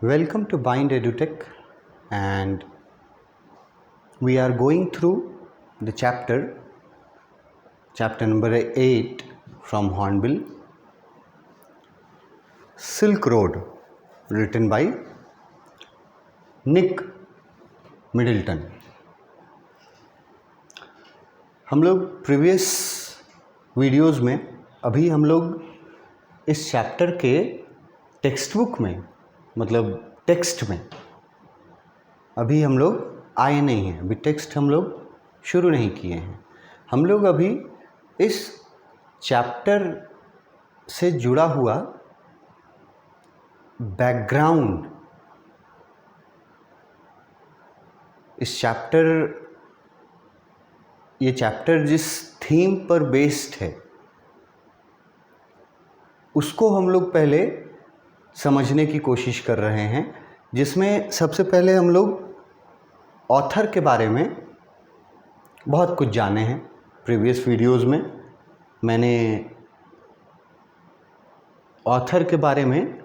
Welcome to Bind EduTech, and we are going through the chapter number 8 from Hornbill, Silk Road, written by Nick Middleton. हम लोग previous videos में अभी हम लोग इस chapter के टेक्स्ट बुक में मतलब टेक्स्ट में अभी हम लोग आए नहीं हैं, अभी टेक्स्ट हम लोग शुरू नहीं किए हैं। हम लोग अभी इस चैप्टर से जुड़ा हुआ बैकग्राउंड, ये चैप्टर जिस थीम पर बेस्ड है उसको हम लोग पहले समझने की कोशिश कर रहे हैं, जिसमें सबसे पहले हम लोग ऑथर के बारे में बहुत कुछ जाने हैं। प्रीवियस वीडियोस में मैंने ऑथर के बारे में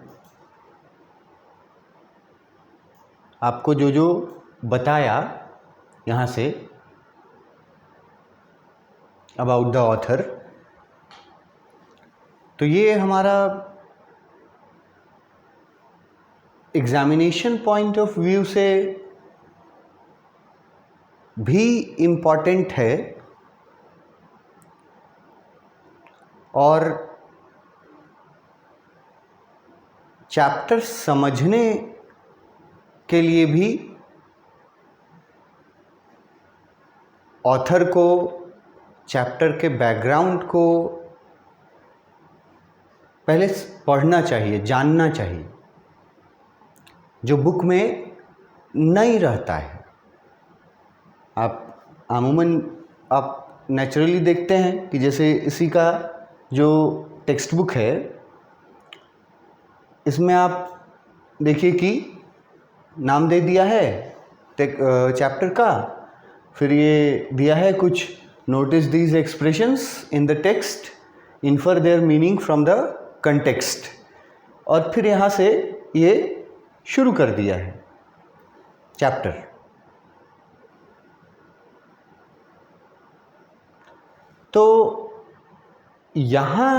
आपको जो बताया यहाँ से अबाउट द ऑथर, तो ये हमारा एग्जामिनेशन पॉइंट ऑफ व्यू से भी इम्पॉर्टेंट है और चैप्टर समझने के लिए भी ऑथर को, चैप्टर के बैकग्राउंड को पहले पढ़ना चाहिए, जानना चाहिए, जो बुक में नहीं रहता है। आप अमूमन आप नेचुरली देखते हैं कि जैसे इसी का जो टेक्स्ट बुक है, इसमें आप देखिए कि नाम दे दिया है चैप्टर का, फिर ये दिया है कुछ notice these expressions in the text, infer their meaning from the context, और फिर यहाँ से ये शुरू कर दिया है चैप्टर। तो यहाँ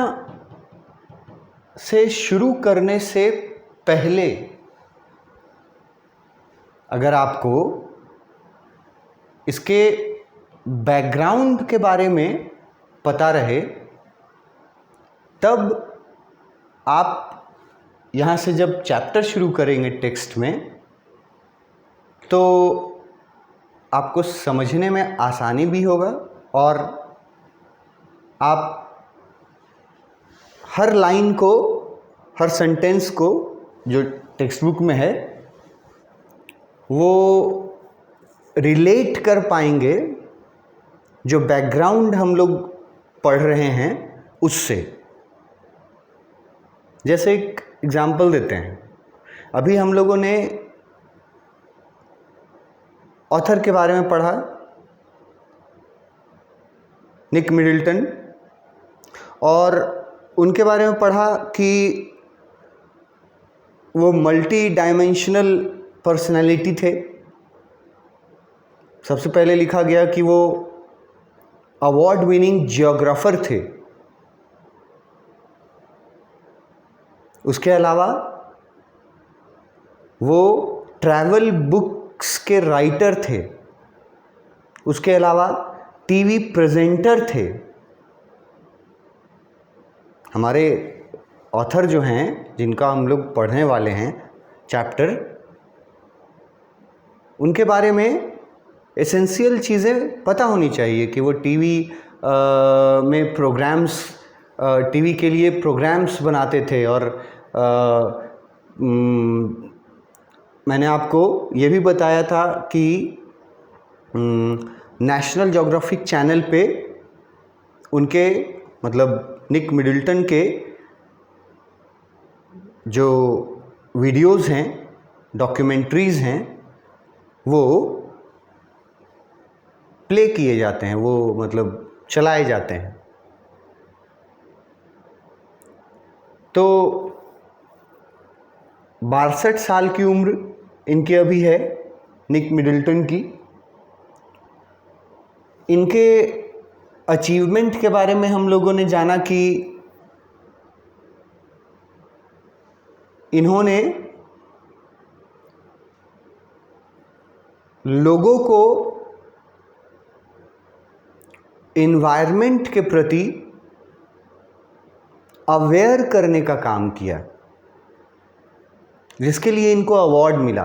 से शुरू करने से पहले अगर आपको इसके बैकग्राउंड के बारे में पता रहे, तब आप यहाँ से जब चैप्टर शुरू करेंगे टेक्स्ट में, तो आपको समझने में आसानी भी होगा और आप हर लाइन को, हर सेंटेंस को जो टेक्स्ट बुक में है वो रिलेट कर पाएंगे जो बैकग्राउंड हम लोग पढ़ रहे हैं उससे। जैसे एक एग्जाम्पल देते हैं, अभी हम लोगों ने ऑथर के बारे में पढ़ा, निक मिडिल्टन, और उनके बारे में पढ़ा कि वो मल्टी डायमेंशनल पर्सनैलिटी थे। सबसे पहले लिखा गया कि वो अवार्ड विनिंग जियोग्राफर थे। उसके अलावा वो ट्रैवल बुक्स के राइटर थे। उसके अलावा टीवी प्रेजेंटर थे। हमारे ऑथर जो हैं, जिनका हम लोग पढ़ने वाले हैं चैप्टर, उनके बारे में एसेंशियल चीज़ें पता होनी चाहिए कि वो टीवी में प्रोग्राम्स, टीवी के लिए प्रोग्राम्स बनाते थे। और मैंने आपको ये भी बताया था कि नेशनल ज्योग्राफिक चैनल पे उनके मतलब निक मिडिल्टन के जो वीडियोस हैं, डॉक्यूमेंट्रीज़ हैं, वो प्ले किए जाते हैं, वो मतलब चलाए जाते हैं। तो 62 साल की उम्र इनकी अभी है, निक मिडल्टन की। इनके अचीवमेंट के बारे में हम लोगों ने जाना कि इन्होंने लोगों को इन्वायरमेंट के प्रति अवेयर करने का काम किया, जिसके लिए इनको अवार्ड मिला।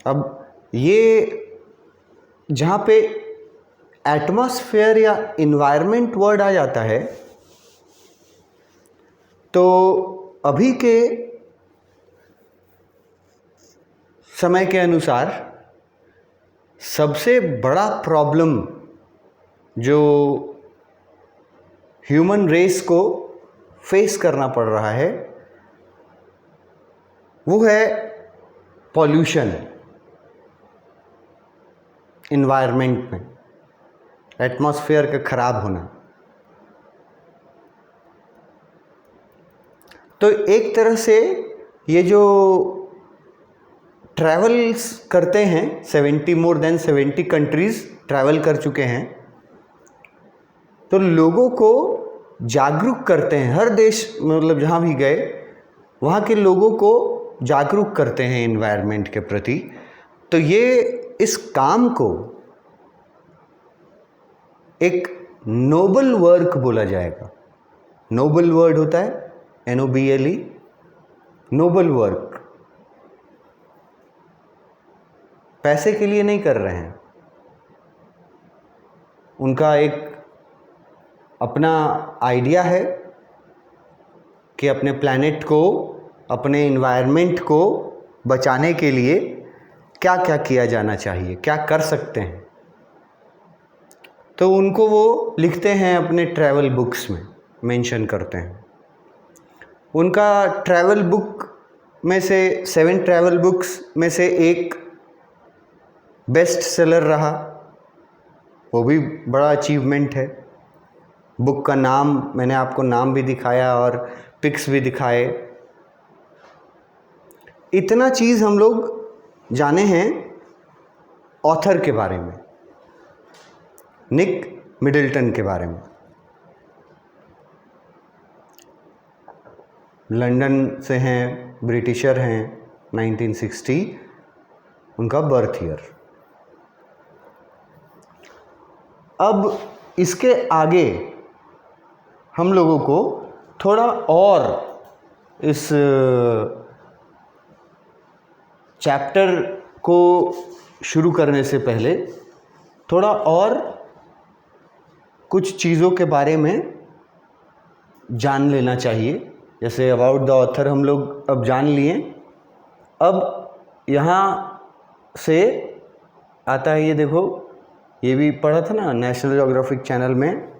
अब ये जहाँ पे एटमॉस्फेयर या इन्वायरमेंट वर्ड आ जाता है, तो अभी के समय के अनुसार सबसे बड़ा प्रॉब्लम जो ह्यूमन रेस को फेस करना पड़ रहा है वो है पॉल्यूशन इन्वायरमेंट में, एटमॉस्फेयर का खराब होना। तो एक तरह से ये जो ट्रैवल्स करते हैं, मोर देन 70 कंट्रीज ट्रैवल कर चुके हैं, तो लोगों को जागरूक करते हैं। हर देश मतलब जहाँ भी गए वहाँ के लोगों को जागरूक करते हैं इन्वायरमेंट के प्रति। तो ये इस काम को एक नोबल वर्क बोला जाएगा। नोबल वर्ड होता है NOBLE, नोबल वर्क। पैसे के लिए नहीं कर रहे हैं, उनका एक अपना आइडिया है कि अपने प्लैनेट को, अपने इन्वायरमेंट को बचाने के लिए क्या क्या किया जाना चाहिए, क्या कर सकते हैं। तो उनको वो लिखते हैं अपने ट्रैवल बुक्स में, मेंशन करते हैं। उनका ट्रैवल बुक में से 7 ट्रैवल बुक्स में से एक बेस्ट सेलर रहा, वो भी बड़ा अचीवमेंट है। बुक का नाम मैंने आपको नाम भी दिखाया और पिक्स भी दिखाए। इतना चीज़ हम लोग जाने हैं ऑथर के बारे में, निक मिडल्टन के बारे में। लंदन से हैं, ब्रिटिशर हैं, 1960 उनका बर्थ ईयर। अब इसके आगे हम लोगों को थोड़ा और इस चैप्टर को शुरू करने से पहले थोड़ा और कुछ चीज़ों के बारे में जान लेना चाहिए। जैसे अबाउट द ऑथर हम लोग अब जान लिए। अब यहाँ से आता है, ये देखो, ये भी पढ़ा था ना नेशनल ज्योग्राफिक चैनल में,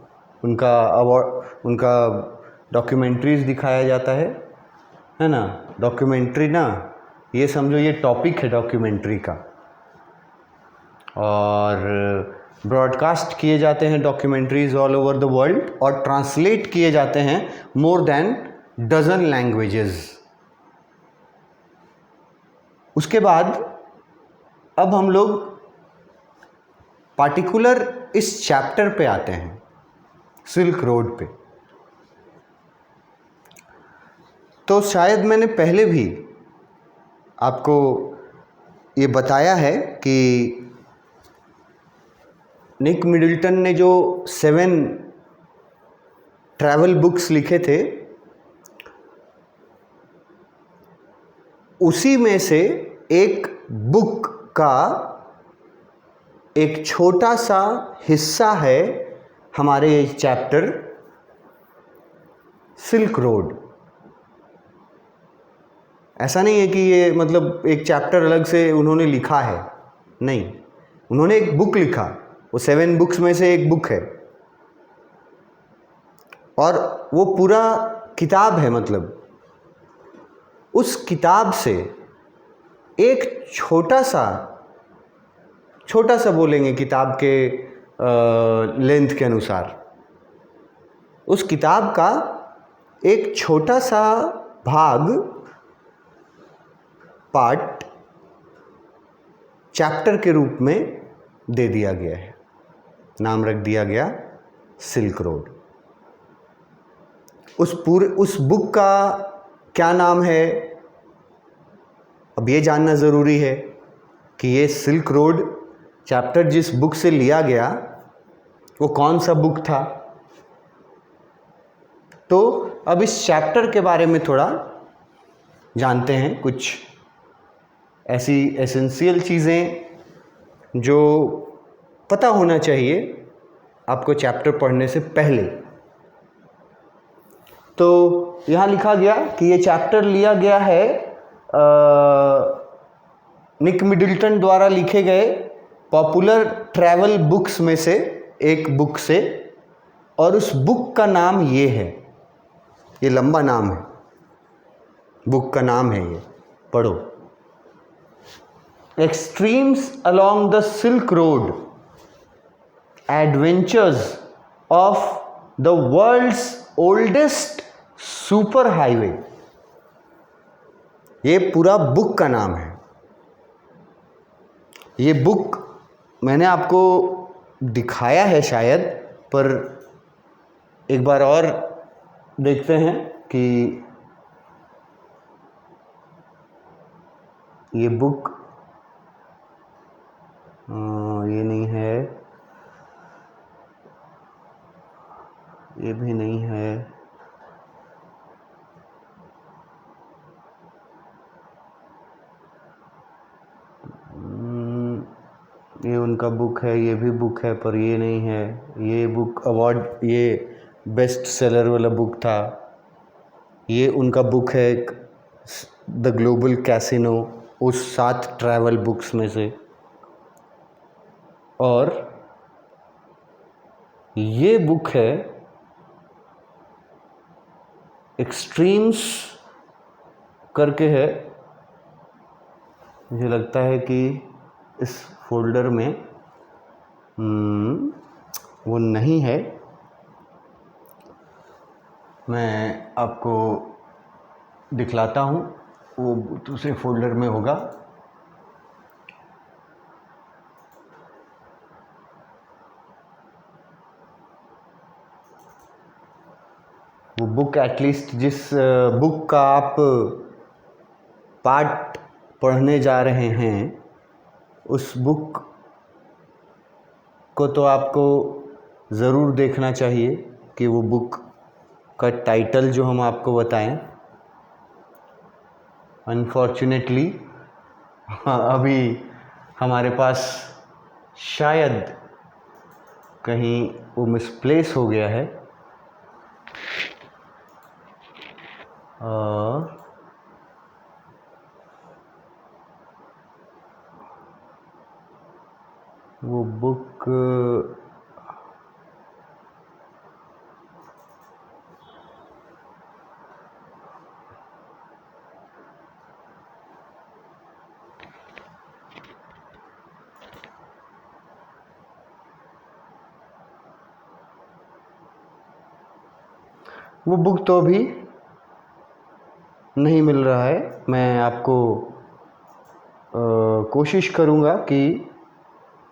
उनका अवार्ड, उनका डॉक्यूमेंट्रीज़ दिखाया जाता है ना। डॉक्यूमेंट्री ना, ये समझो ये टॉपिक है डॉक्यूमेंट्री का, और ब्रॉडकास्ट किए जाते हैं documentaries all over the world, और ट्रांसलेट किए जाते हैं मोर देन डजन लैंग्वेजेस। उसके बाद अब हम लोग पार्टिकुलर इस चैप्टर पे आते हैं, सिल्क रोड पे। तो शायद मैंने पहले भी आपको ये बताया है कि निक मिडल्टन ने जो 7 ट्रैवल बुक्स लिखे थे, उसी में से एक बुक का एक छोटा सा हिस्सा है हमारे चैप्टर सिल्क रोड। ऐसा नहीं है कि ये मतलब एक चैप्टर अलग से उन्होंने लिखा है, नहीं, उन्होंने एक बुक लिखा, वो 7 बुक्स में से एक बुक है, और वो पूरा किताब है। मतलब उस किताब से एक छोटा सा बोलेंगे किताब के लेंथ के अनुसार, उस किताब का एक छोटा सा भाग, पार्ट, चैप्टर के रूप में दे दिया गया है। नाम रख दिया गया सिल्क रोड। उस बुक का क्या नाम है, अब ये जानना ज़रूरी है कि ये सिल्क रोड चैप्टर जिस बुक से लिया गया वो कौन सा बुक था। तो अब इस चैप्टर के बारे में थोड़ा जानते हैं, कुछ ऐसी एसेंशियल चीज़ें जो पता होना चाहिए आपको चैप्टर पढ़ने से पहले। तो यहाँ लिखा गया कि ये चैप्टर लिया गया है निक मिडल्टन द्वारा लिखे गए पॉपुलर ट्रैवल बुक्स में से एक बुक से, और उस बुक का नाम ये है, ये लंबा नाम है, बुक का नाम है ये, पढ़ो। Extremes along the silk road, adventures of the world's oldest super highway, ये पूरा बुक का नाम है। ये बुक मैंने आपको दिखाया है शायद, पर एक बार और देखते हैं कि ये बुक ये नहीं है, ये भी नहीं है, ये उनका बुक है, ये भी बुक है, पर ये नहीं है। ये बुक अवार्ड, ये बेस्ट सेलर वाला बुक था। ये उनका बुक है द ग्लोबल कैसीनो, उस 7 ट्रैवल बुक्स में से। और ये बुक है एक्सट्रीम्स करके है। मुझे लगता है कि इस फोल्डर में वो नहीं है, मैं आपको दिखलाता हूँ, वो दूसरे फोल्डर में होगा। वो बुक, एटलीस्ट जिस बुक का आप पार्ट पढ़ने जा रहे हैं, उस बुक को तो आपको ज़रूर देखना चाहिए कि वो बुक का टाइटल जो हम आपको बताएं। अनफॉर्चुनेटली अभी हमारे पास शायद कहीं वो मिसप्लेस हो गया है। वो बुक तो अभी नहीं मिल रहा है। मैं आपको कोशिश करूँगा कि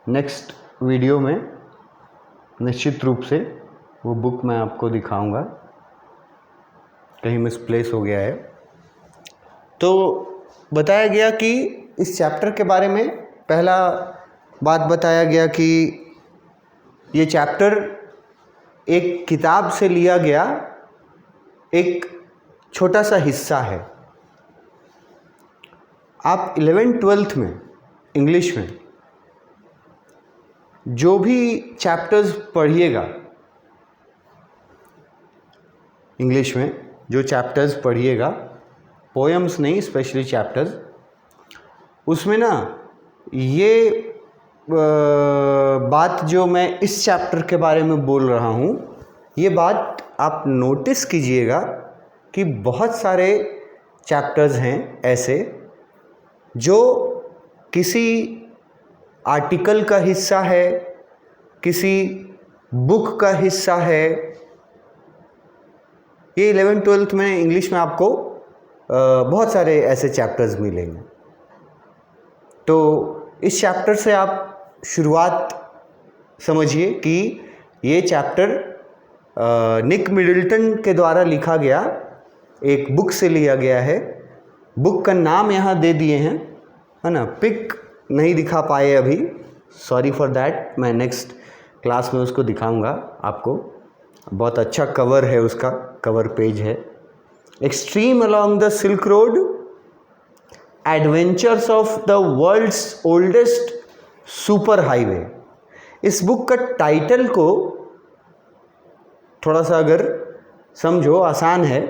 नेक्स्ट वीडियो में निश्चित रूप से वो बुक मैं आपको दिखाऊंगा। कहीं मिसप्लेस हो गया है। तो बताया गया कि इस चैप्टर के बारे में पहला बात बताया गया कि ये चैप्टर एक किताब से लिया गया एक छोटा सा हिस्सा है। आप 11th-12th में इंग्लिश में जो भी चैप्टर्स पढ़िएगा, इंग्लिश में जो चैप्टर्स पढ़िएगा, पोएम्स नहीं, स्पेशली चैप्टर्स, उसमें ना ये बात जो मैं इस चैप्टर के बारे में बोल रहा हूँ, ये बात आप नोटिस कीजिएगा कि बहुत सारे चैप्टर्स हैं ऐसे जो किसी आर्टिकल का हिस्सा है, किसी बुक का हिस्सा है, ये 11th-12th में इंग्लिश में आपको बहुत सारे ऐसे चैप्टर्स मिलेंगे। तो इस चैप्टर से आप शुरुआत समझिए कि ये चैप्टर निक मिडल्टन के द्वारा लिखा गया एक बुक से लिया गया है। बुक का नाम यहाँ दे दिए हैं, है ना। पिक नहीं दिखा पाए अभी, सॉरी फॉर दैट। मैं नेक्स्ट क्लास में उसको दिखाऊंगा आपको। बहुत अच्छा कवर है, उसका कवर पेज है। Extreme along the silk road, adventures of the world's oldest super highway. इस बुक का टाइटल को थोड़ा सा अगर समझो, आसान है।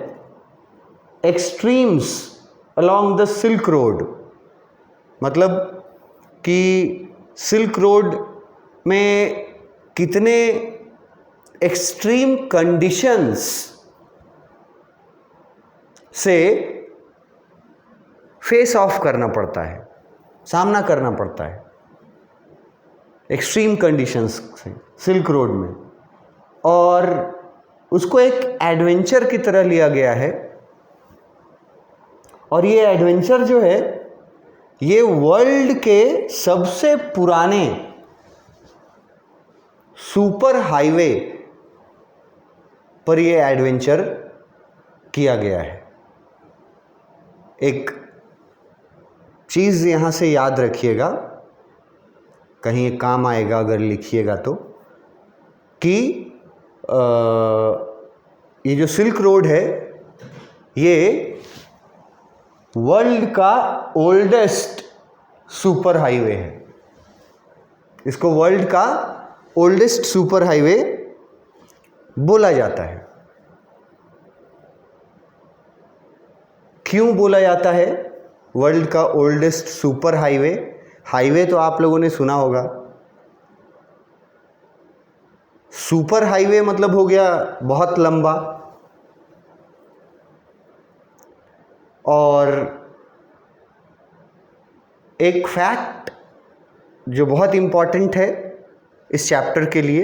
Extremes along the silk road, मतलब कि सिल्क रोड में कितने एक्सट्रीम कंडीशंस से फेस ऑफ करना पड़ता है, सामना करना पड़ता है एक्सट्रीम कंडीशंस से सिल्क रोड में, और उसको एक एडवेंचर की तरह लिया गया है। और ये एडवेंचर जो है, ये वर्ल्ड के सबसे पुराने सुपर हाईवे पर ये एडवेंचर किया गया है। एक चीज़ यहाँ से याद रखिएगा, कहीं काम आएगा अगर लिखिएगा तो, कि ये जो सिल्क रोड है ये वर्ल्ड का ओल्डेस्ट सुपर हाईवे है। इसको वर्ल्ड का ओल्डेस्ट सुपर हाईवे बोला जाता है। क्यों बोला जाता है वर्ल्ड का ओल्डेस्ट सुपर हाईवे? हाईवे तो आप लोगों ने सुना होगा। सुपर हाईवे मतलब हो गया बहुत लंबा। और एक फैक्ट जो बहुत इम्पॉर्टेंट है इस चैप्टर के लिए,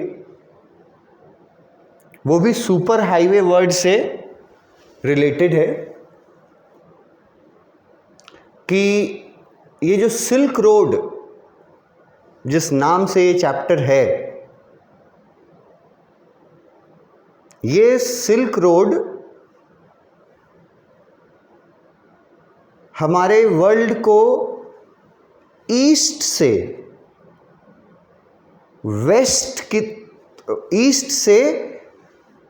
वो भी सुपर हाईवे वर्ड से रिलेटेड है, कि ये जो सिल्क रोड जिस नाम से ये चैप्टर है, ये सिल्क रोड हमारे वर्ल्ड को ईस्ट से वेस्ट की, ईस्ट से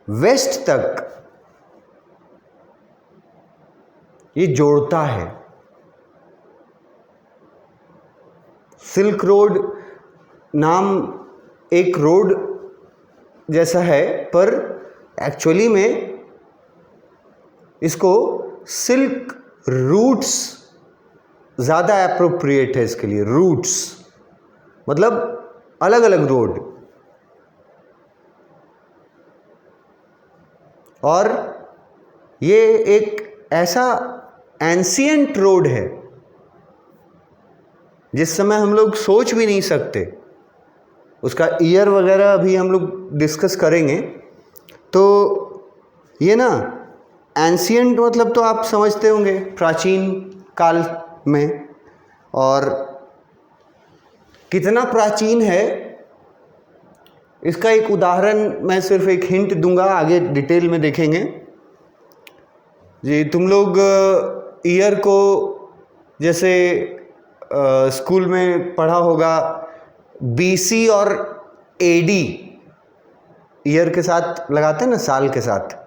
वेस्ट तक ये जोड़ता है। सिल्क रोड नाम एक रोड जैसा है, पर एक्चुअली में इसको सिल्क रूट्स ज़्यादा एप्रोप्रिएट है इसके लिए। रूट्स मतलब अलग अलग रोड। और ये एक ऐसा एंशिएंट रोड है जिस समय हम लोग सोच भी नहीं सकते। उसका ईयर वगैरह अभी हम लोग डिस्कस करेंगे। तो ये ना एंशिएंट मतलब तो आप समझते होंगे, प्राचीन काल में। और कितना प्राचीन है इसका एक उदाहरण मैं सिर्फ एक हिंट दूंगा, आगे डिटेल में देखेंगे जी। तुम लोग ईयर को जैसे स्कूल में पढ़ा होगा, बीसी और एडी ईयर के साथ लगाते हैं ना, साल के साथ।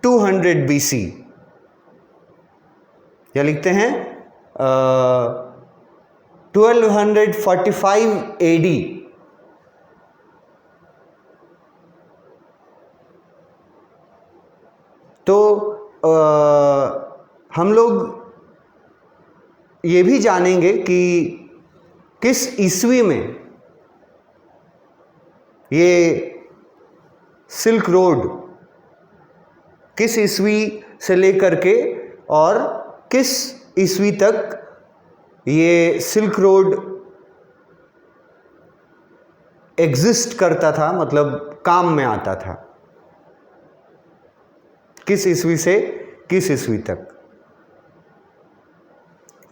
200 बीसी या लिखते हैं 1245 एडी। तो हम लोग ये भी जानेंगे कि किस ईस्वी में ये सिल्क रोड किस ईस्वी से लेकर के और किस ईस्वी तक ये सिल्क रोड एग्जिस्ट करता था, मतलब काम में आता था। किस ईस्वी से किस ईस्वी तक,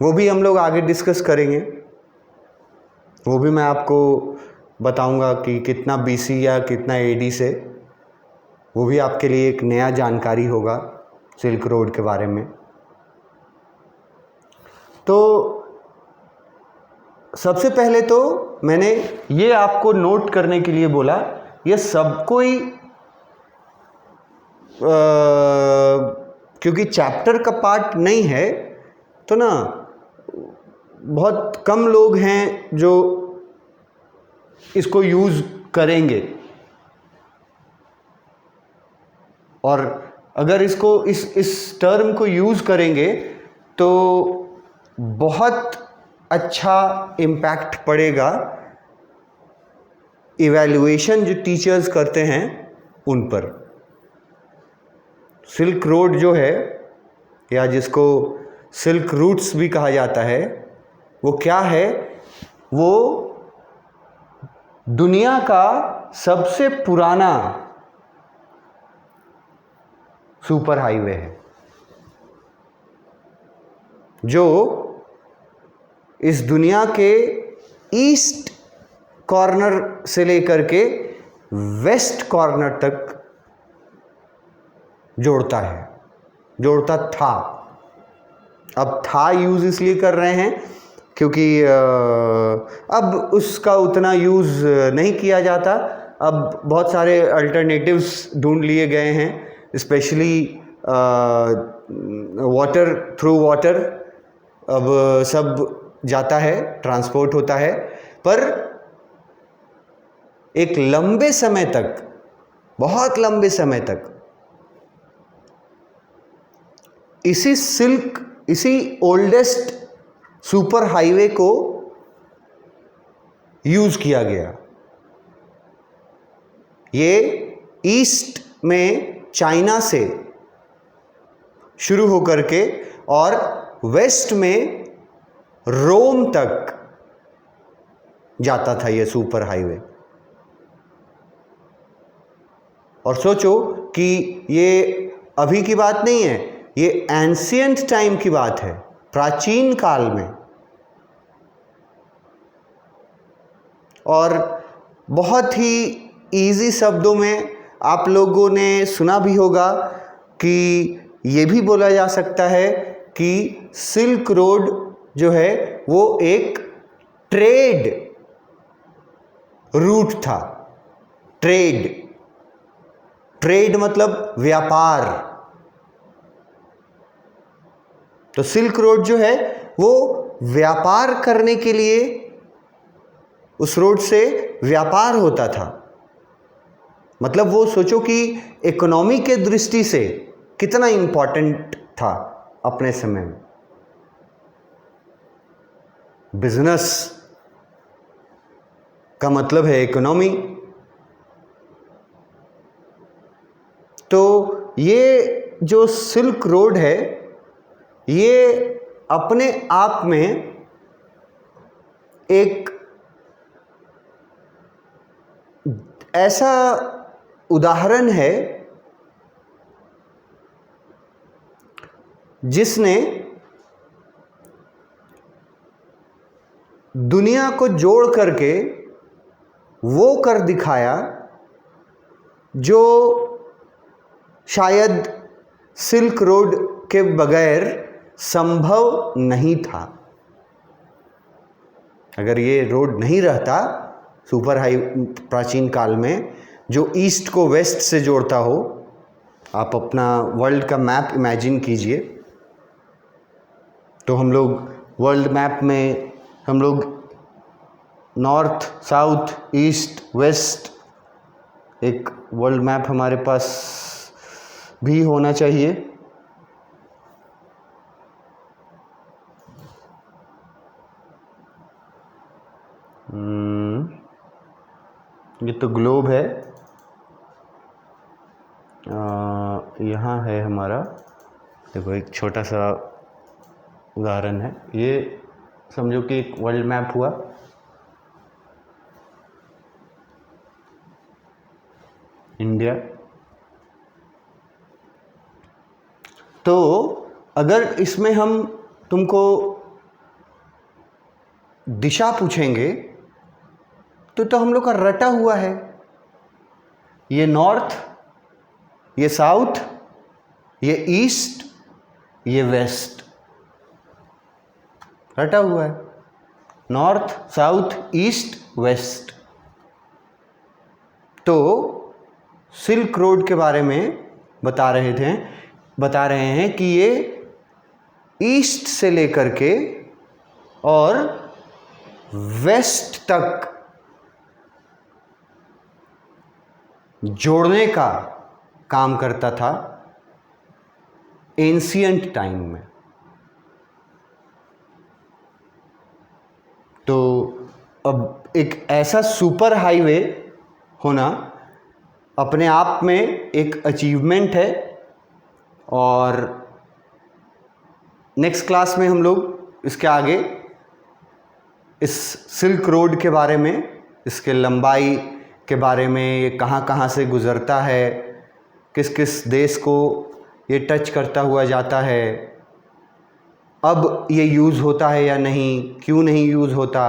वो भी हम लोग आगे डिस्कस करेंगे। वो भी मैं आपको बताऊंगा कि कितना बीसी या कितना एडी से, वो भी आपके लिए एक नया जानकारी होगा सिल्क रोड के बारे में। तो सबसे पहले तो मैंने ये आपको नोट करने के लिए बोला, ये सब कोई क्योंकि चैप्टर का पार्ट नहीं है तो ना बहुत कम लोग हैं जो इसको यूज़ करेंगे, और अगर इसको इस टर्म को यूज़ करेंगे तो बहुत अच्छा इम्पैक्ट पड़ेगा इवैल्यूएशन जो टीचर्स करते हैं उन पर। सिल्क रोड जो है, या जिसको सिल्क रूट्स भी कहा जाता है, वो क्या है? वो दुनिया का सबसे पुराना सुपर हाईवे है, जो इस दुनिया के ईस्ट कॉर्नर से लेकर के वेस्ट कॉर्नर तक जोड़ता है, जोड़ता था। अब था यूज़ इसलिए कर रहे हैं क्योंकि अब उसका उतना यूज़ नहीं किया जाता। अब बहुत सारे अल्टरनेटिव्स ढूंढ लिए गए हैं, स्पेशली वाटर, थ्रू वाटर अब सब जाता है, ट्रांसपोर्ट होता है। पर एक लंबे समय तक, बहुत लंबे समय तक इसी ओल्डेस्ट सुपर हाईवे को यूज किया गया। ये ईस्ट में चाइना से शुरू होकर के और वेस्ट में रोम तक जाता था ये सुपर हाईवे। और सोचो कि ये अभी की बात नहीं है, ये एंशिएंट टाइम की बात है, प्राचीन काल में। और बहुत ही इजी शब्दों में आप लोगों ने सुना भी होगा कि ये भी बोला जा सकता है कि सिल्क रोड जो है वो एक ट्रेड रूट था। ट्रेड मतलब व्यापार। तो सिल्क रोड जो है वो व्यापार करने के लिए, उस रोड से व्यापार होता था। मतलब वो सोचो कि इकोनॉमी के दृष्टि से कितना इंपॉर्टेंट था अपने समय में। बिजनेस का मतलब है इकोनॉमी। तो ये जो सिल्क रोड है, ये अपने आप में एक ऐसा उदाहरण है जिसने दुनिया को जोड़ करके वो कर दिखाया जो शायद सिल्क रोड के बगैर संभव नहीं था। अगर ये रोड नहीं रहता, सुपर हाई प्राचीन काल में जो ईस्ट को वेस्ट से जोड़ता हो, आप अपना वर्ल्ड का मैप इमेजिन कीजिए। तो हम लोग वर्ल्ड मैप में हम लोग नॉर्थ, साउथ, ईस्ट, वेस्ट, एक वर्ल्ड मैप हमारे पास भी होना चाहिए। ये तो ग्लोब है, यहाँ है हमारा, देखो एक छोटा सा उदाहरण है। ये समझो कि एक वर्ल्ड मैप हुआ। इंडिया, तो अगर इसमें हम तुमको दिशा पूछेंगे तो हम लोग का रटा हुआ है, ये नॉर्थ, ये साउथ, ये ईस्ट, ये वेस्ट, रटा हुआ है, नॉर्थ साउथ ईस्ट वेस्ट। तो सिल्क रोड के बारे में बता रहे हैं कि ये ईस्ट से लेकर के और वेस्ट तक जोड़ने का काम करता था एंशिएंट टाइम में। तो अब एक ऐसा सुपर हाईवे होना अपने आप में एक अचीवमेंट है, और नेक्स्ट क्लास में हम लोग इसके आगे इस सिल्क रोड के बारे में, इसके लंबाई के बारे में, ये कहाँ कहाँ से गुज़रता है, किस किस देश को ये टच करता हुआ जाता है, अब ये यूज़ होता है या नहीं, क्यों नहीं यूज़ होता,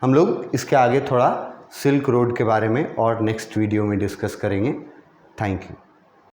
हम लोग इसके आगे थोड़ा सिल्क रोड के बारे में और नेक्स्ट वीडियो में डिस्कस करेंगे। Thank you.